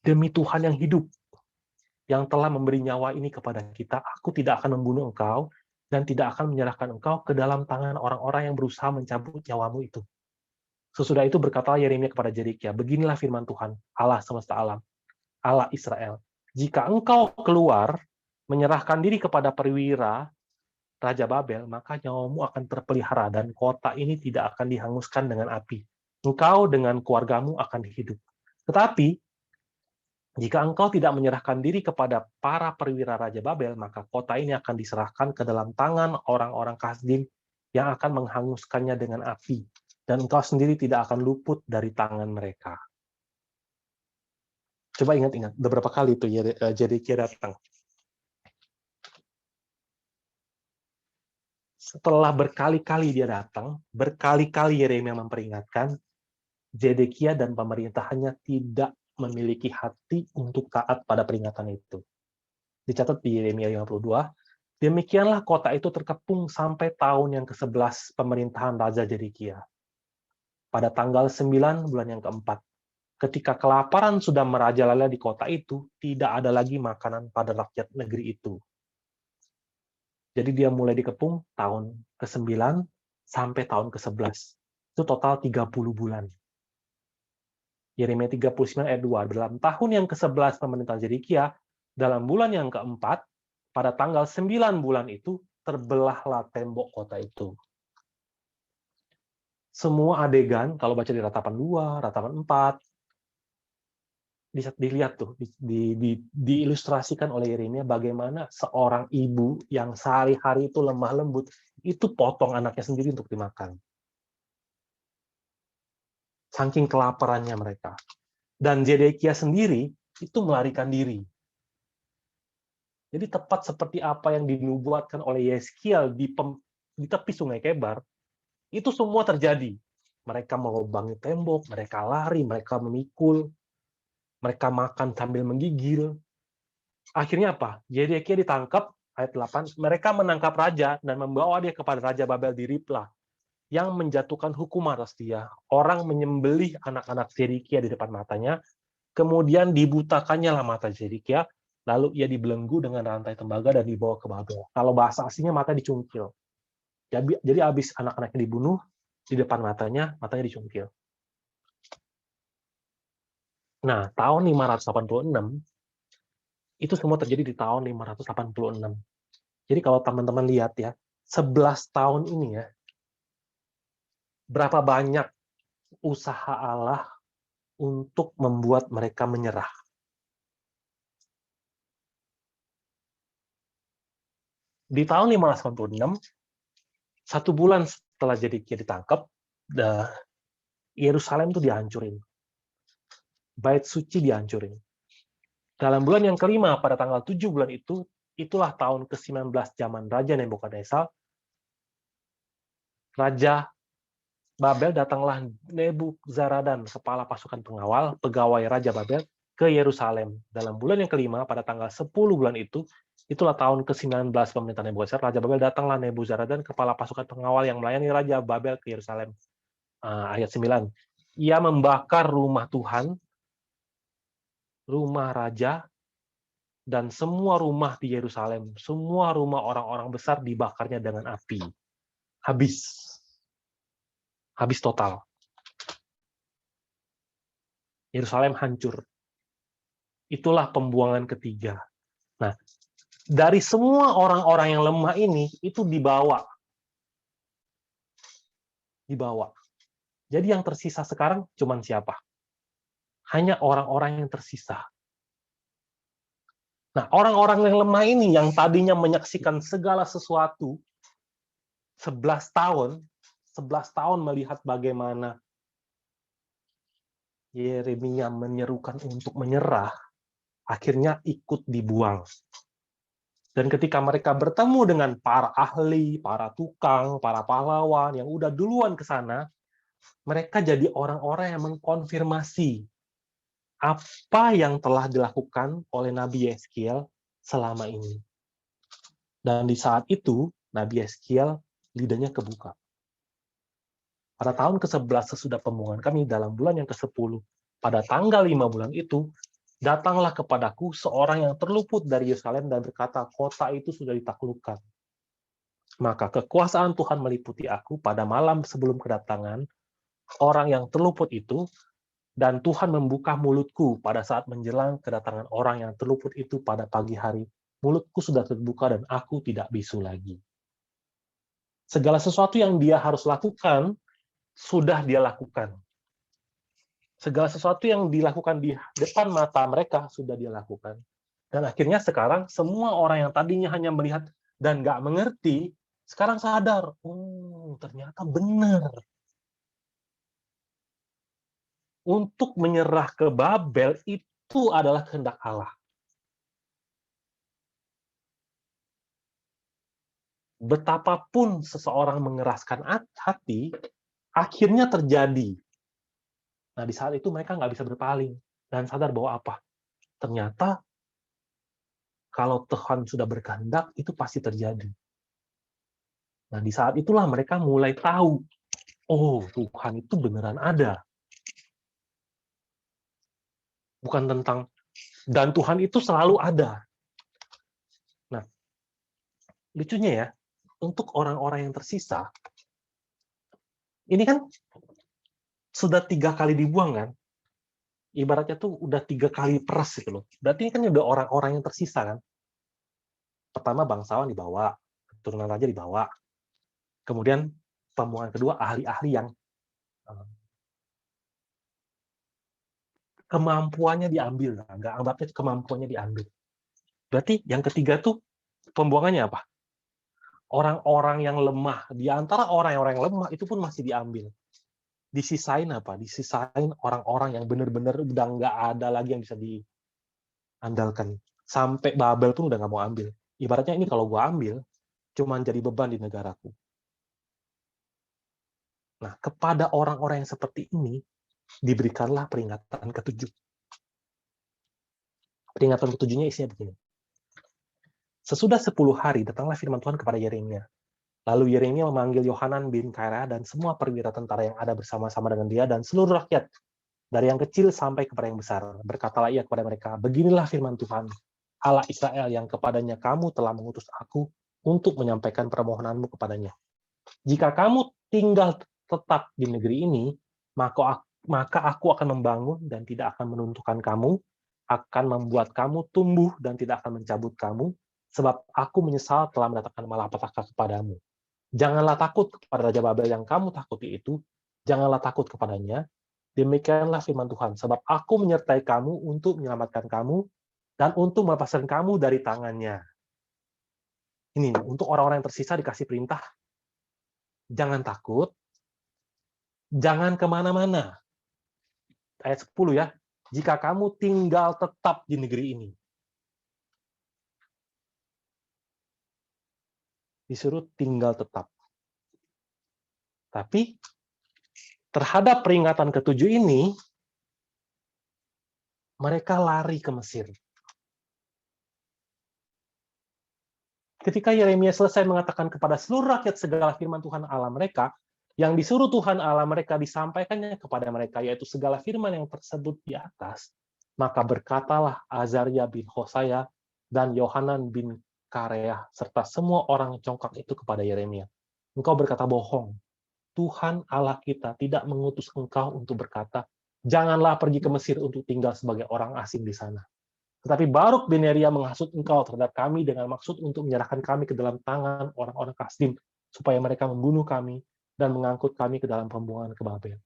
Speaker 1: "Demi Tuhan yang hidup, yang telah memberi nyawa ini kepada kita, aku tidak akan membunuh engkau dan tidak akan menyerahkan engkau ke dalam tangan orang-orang yang berusaha mencabut nyawamu itu." Sesudah itu berkatalah Yeremia kepada Zedekia, "Beginilah firman Tuhan, Allah semesta alam, Allah Israel. Jika engkau keluar, menyerahkan diri kepada perwira Raja Babel, maka nyawamu akan terpelihara dan kota ini tidak akan dihanguskan dengan api. Engkau dengan keluargamu akan hidup. Tetapi jika engkau tidak menyerahkan diri kepada para perwira Raja Babel, maka kota ini akan diserahkan ke dalam tangan orang-orang Kasdim yang akan menghanguskannya dengan api, dan engkau sendiri tidak akan luput dari tangan mereka." Coba ingat-ingat, beberapa kali itu Zedekia datang. Setelah berkali-kali dia datang, berkali-kali Yeremia memperingatkan, Zedekia dan pemerintahannya tidak memiliki hati untuk taat pada peringatan itu. Dicatat di Yeremia 52, "Demikianlah kota itu terkepung sampai tahun yang ke-11 pemerintahan Raja Zedekia. Pada tanggal 9 bulan yang keempat, ketika kelaparan sudah merajalela di kota itu, tidak ada lagi makanan pada rakyat negeri itu." Jadi dia mulai dikepung tahun ke-9 sampai tahun ke-11. Itu total 30 bulan. Yeremia 39 ayat 2. Dalam tahun yang ke-11 pemerintahan Zedekia, dalam bulan yang keempat, pada tanggal 9 bulan itu, terbelahlah tembok kota itu. Semua adegan, kalau baca di Ratapan 2, Ratapan 4, dilihat tuh, diilustrasikan oleh Yeremia bagaimana seorang ibu yang sehari-hari itu lemah lembut, itu potong anaknya sendiri untuk dimakan. Saking kelaparannya mereka. Dan Zedekia sendiri itu melarikan diri. Jadi tepat seperti apa yang dinubuatkan oleh Yeskiel di tepi Sungai Kebar, itu semua terjadi. Mereka melubangi tembok, mereka lari, mereka memikul, mereka makan sambil menggigil. Akhirnya apa? Zedekia ditangkap, ayat 8, mereka menangkap raja dan membawa dia kepada Raja Babel di Riblah, yang menjatuhkan hukum atas dia. Orang menyembelih anak-anak Zedekia di depan matanya, kemudian dibutakannya lah mata Zedekia, lalu ia dibelenggu dengan rantai tembaga dan dibawa ke Babel. Kalau bahasa aslinya mata dicungkil. Jadi habis anak-anaknya dibunuh, di depan matanya dicungkil. Nah, tahun 586, itu semua terjadi di tahun 586. Jadi kalau teman-teman lihat ya, 11 tahun ini ya, berapa banyak usaha Allah untuk membuat mereka menyerah. Di tahun 586, 1 bulan setelah Zedekia ditangkap, Yerusalem itu dihancurin. Bait suci dihancurin. Dalam bulan yang kelima, pada tanggal 7 bulan itu, itulah tahun ke-19 zaman Raja Nebukadnezar. Raja Babel datanglah Nebuzaradan, kepala pasukan pengawal, pegawai Raja Babel, ke Yerusalem. Dalam bulan yang kelima, pada tanggal 10 bulan itu, itulah tahun ke-19 pemerintahan Nebukadnezar, Raja Babel datanglah Nebuzaradan, kepala pasukan pengawal yang melayani Raja Babel ke Yerusalem. Ayat 9. Ia membakar rumah Tuhan, rumah raja, dan semua rumah di Yerusalem. Semua rumah orang-orang besar dibakarnya dengan api. Habis. Habis total. Yerusalem hancur. Itulah pembuangan ketiga. Nah, dari semua orang-orang yang lemah ini, itu dibawa. Dibawa. Jadi yang tersisa sekarang cuman siapa? Hanya orang-orang yang tersisa. Nah, orang-orang yang lemah ini yang tadinya menyaksikan segala sesuatu 11 tahun melihat bagaimana Yeremia menyerukan untuk menyerah, akhirnya ikut dibuang. Dan ketika mereka bertemu dengan para ahli, para tukang, para pahlawan yang udah duluan ke sana, mereka jadi orang-orang yang mengkonfirmasi apa yang telah dilakukan oleh Nabi Yeskiel selama ini. Dan di saat itu, Nabi Yeskiel lidahnya kebuka. Pada tahun ke-11 sesudah pembuangan kami, dalam bulan yang ke-10, pada tanggal 5 bulan itu, datanglah kepadaku seorang yang terluput dari Yerusalem dan berkata, kota itu sudah ditaklukkan. Maka kekuasaan Tuhan meliputi aku pada malam sebelum kedatangan orang yang terluput itu, dan Tuhan membuka mulutku pada saat menjelang kedatangan orang yang terluput itu pada pagi hari. Mulutku sudah terbuka dan aku tidak bisu lagi. Segala sesuatu yang dia harus lakukan, sudah dia lakukan. Segala sesuatu yang dilakukan di depan mata mereka, sudah dia lakukan. Dan akhirnya sekarang, semua orang yang tadinya hanya melihat dan nggak mengerti, sekarang sadar, oh ternyata benar. Untuk menyerah ke Babel itu adalah kehendak Allah. Betapapun seseorang mengeraskan hati, akhirnya terjadi. Nah, di saat itu mereka nggak bisa berpaling dan sadar bahwa apa? Ternyata kalau Tuhan sudah berkehendak, itu pasti terjadi. Nah, di saat itulah mereka mulai tahu, oh, Tuhan itu beneran ada. Bukan tentang, dan Tuhan itu selalu ada. Nah, lucunya ya, untuk orang-orang yang tersisa, ini kan sudah 3 kali dibuang kan? Ibaratnya tuh udah 3 kali peras gitu loh. Berarti ini kan udah orang-orang yang tersisa kan? Pertama bangsawan dibawa, keturunan raja dibawa. Kemudian pembuangan kedua ahli-ahli yang kemampuannya diambil, nggak anggapnya kemampuannya diambil. Berarti yang ketiga tuh pembuangannya apa? Orang-orang yang lemah. Di antara orang-orang yang lemah itu pun masih diambil. Disisain apa? Disisain orang-orang yang benar-benar udah nggak ada lagi yang bisa diandalkan. Sampai Babel pun udah nggak mau ambil. Ibaratnya ini kalau gua ambil, cuman jadi beban di negaraku. Nah, kepada orang-orang yang seperti ini, diberikanlah peringatan ke-7. Peringatan ke-7-nya isinya begini. Sesudah 10 hari, datanglah firman Tuhan kepada Yeremia. Lalu Yeremia memanggil Yohanan bin Karea dan semua perwira tentara yang ada bersama-sama dengan dia dan seluruh rakyat, dari yang kecil sampai kepada yang besar. Berkatalah ia kepada mereka, beginilah firman Tuhan, Allah Israel yang kepadanya kamu telah mengutus aku untuk menyampaikan permohonanmu kepadanya. Jika kamu tinggal tetap di negeri ini, maka aku akan membangun dan tidak akan menuntukkan kamu, akan membuat kamu tumbuh dan tidak akan mencabut kamu, sebab aku menyesal telah mendatangkan malapetaka kepadamu. Janganlah takut kepada Raja Babel yang kamu takuti itu, janganlah takut kepadanya. Demikianlah firman Tuhan, sebab aku menyertai kamu untuk menyelamatkan kamu dan untuk melepaskan kamu dari tangannya. Ini untuk orang-orang yang tersisa dikasih perintah, jangan takut, jangan kemana-mana. Ayat 10 ya, jika kamu tinggal tetap di negeri ini. Disuruh tinggal tetap. Tapi terhadap peringatan ketujuh ini, mereka lari ke Mesir. Ketika Yeremia selesai mengatakan kepada seluruh rakyat segala firman Tuhan Allah mereka, yang disuruh Tuhan Allah mereka disampaikannya kepada mereka, yaitu segala firman yang tersebut di atas, maka berkatalah Azaria bin Hosaya dan Yohanan bin Kareah, serta semua orang congkak itu kepada Yeremia. Engkau berkata bohong. Tuhan Allah kita tidak mengutus engkau untuk berkata, janganlah pergi ke Mesir untuk tinggal sebagai orang asing di sana. Tetapi Baruk bin Neria menghasut engkau terhadap kami dengan maksud untuk menyerahkan kami ke dalam tangan orang-orang Kasdim, supaya mereka membunuh kami dan mengangkut kami ke dalam pembuangan ke Babel.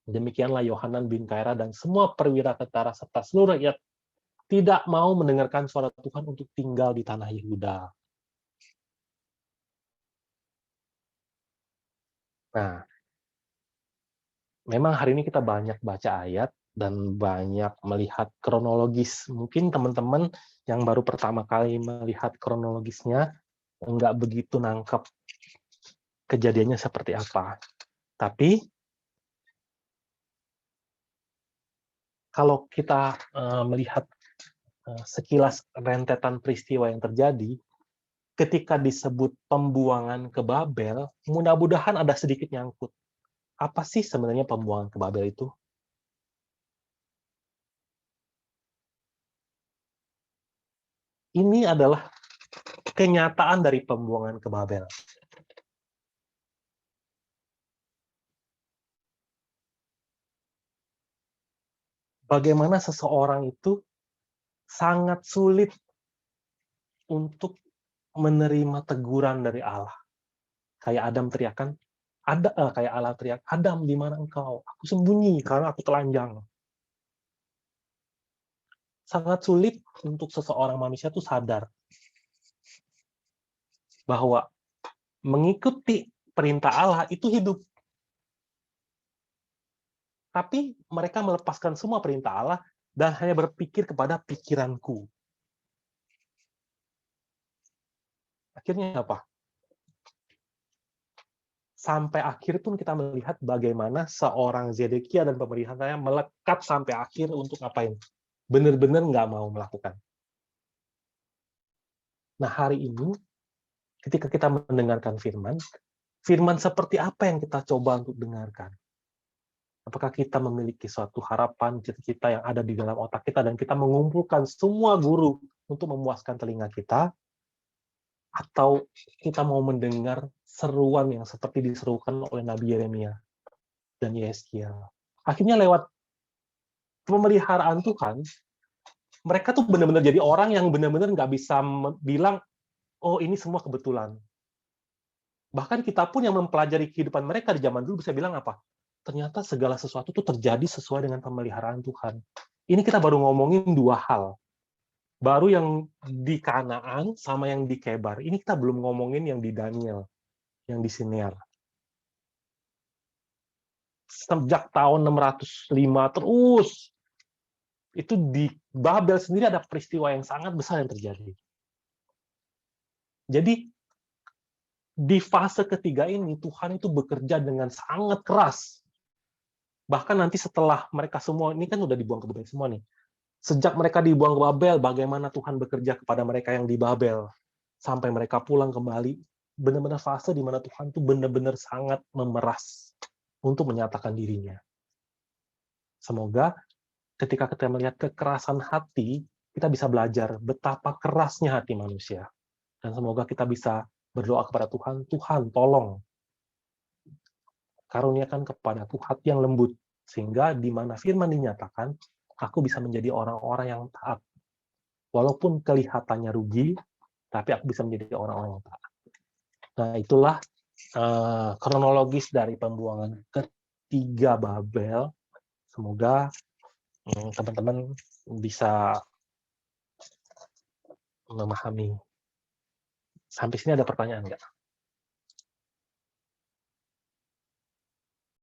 Speaker 1: Demikianlah Yohanan bin Kaira dan semua perwira tentara serta seluruh rakyat tidak mau mendengarkan suara Tuhan untuk tinggal di tanah Yehuda. Nah, memang hari ini kita banyak baca ayat dan banyak melihat kronologis. Mungkin teman-teman yang baru pertama kali melihat kronologisnya nggak begitu nangkep kejadiannya seperti apa. Tapi kalau kita melihat sekilas rentetan peristiwa yang terjadi, ketika disebut pembuangan ke Babel, mudah-mudahan ada sedikit nyangkut. Apa sih sebenarnya pembuangan ke Babel itu? Ini adalah kenyataan dari pembuangan ke Babel. Bagaimana seseorang itu sangat sulit untuk menerima teguran dari Allah. Kayak Adam teriakan, kayak Allah teriak, Adam, di mana engkau? Aku sembunyi karena aku telanjang. Sangat sulit untuk seseorang manusia itu sadar bahwa mengikuti perintah Allah itu hidup. Tapi mereka melepaskan semua perintah Allah dan hanya berpikir kepada pikiranku. Akhirnya apa? Sampai akhir pun kita melihat bagaimana seorang Zedekia dan pemerintahannya melekat sampai akhir untuk ngapain? Benar-benar nggak mau melakukan. Nah, hari ini, ketika kita mendengarkan firman, firman seperti apa yang kita coba untuk dengarkan? Apakah kita memiliki suatu harapan, cita-cita yang ada di dalam otak kita, dan kita mengumpulkan semua guru untuk memuaskan telinga kita, atau kita mau mendengar seruan yang seperti diserukan oleh Nabi Yeremia dan Yesaya? Akhirnya lewat pemeliharaan Tuhan, mereka tuh benar-benar jadi orang yang benar-benar nggak bisa bilang, oh ini semua kebetulan. Bahkan kita pun yang mempelajari kehidupan mereka di zaman dulu bisa bilang apa? Ternyata segala sesuatu itu terjadi sesuai dengan pemeliharaan Tuhan. Ini kita baru ngomongin dua hal. Baru yang di Kanaan sama yang di Kebar. Ini kita belum ngomongin yang di Daniel, yang di Sinear. Sejak tahun 605 terus, itu di Babel sendiri ada peristiwa yang sangat besar yang terjadi. Jadi, di fase ketiga ini, Tuhan itu bekerja dengan sangat keras. Bahkan nanti setelah mereka semua, ini kan udah dibuang ke Babel semua nih. Sejak mereka dibuang ke Babel, bagaimana Tuhan bekerja kepada mereka yang di Babel. Sampai mereka pulang kembali, benar-benar fase di mana Tuhan itu benar-benar sangat memeras untuk menyatakan dirinya. Semoga ketika kita melihat kekerasan hati, kita bisa belajar betapa kerasnya hati manusia. Dan semoga kita bisa berdoa kepada Tuhan, Tuhan tolong karuniakan kepadaku hati yang lembut, sehingga di mana firman dinyatakan, aku bisa menjadi orang-orang yang taat. Walaupun kelihatannya rugi, tapi aku bisa menjadi orang-orang yang taat. Nah, itulah kronologis dari pembuangan ketiga Babel. Semoga teman-teman bisa memahami. Sampai sini ada pertanyaan nggak?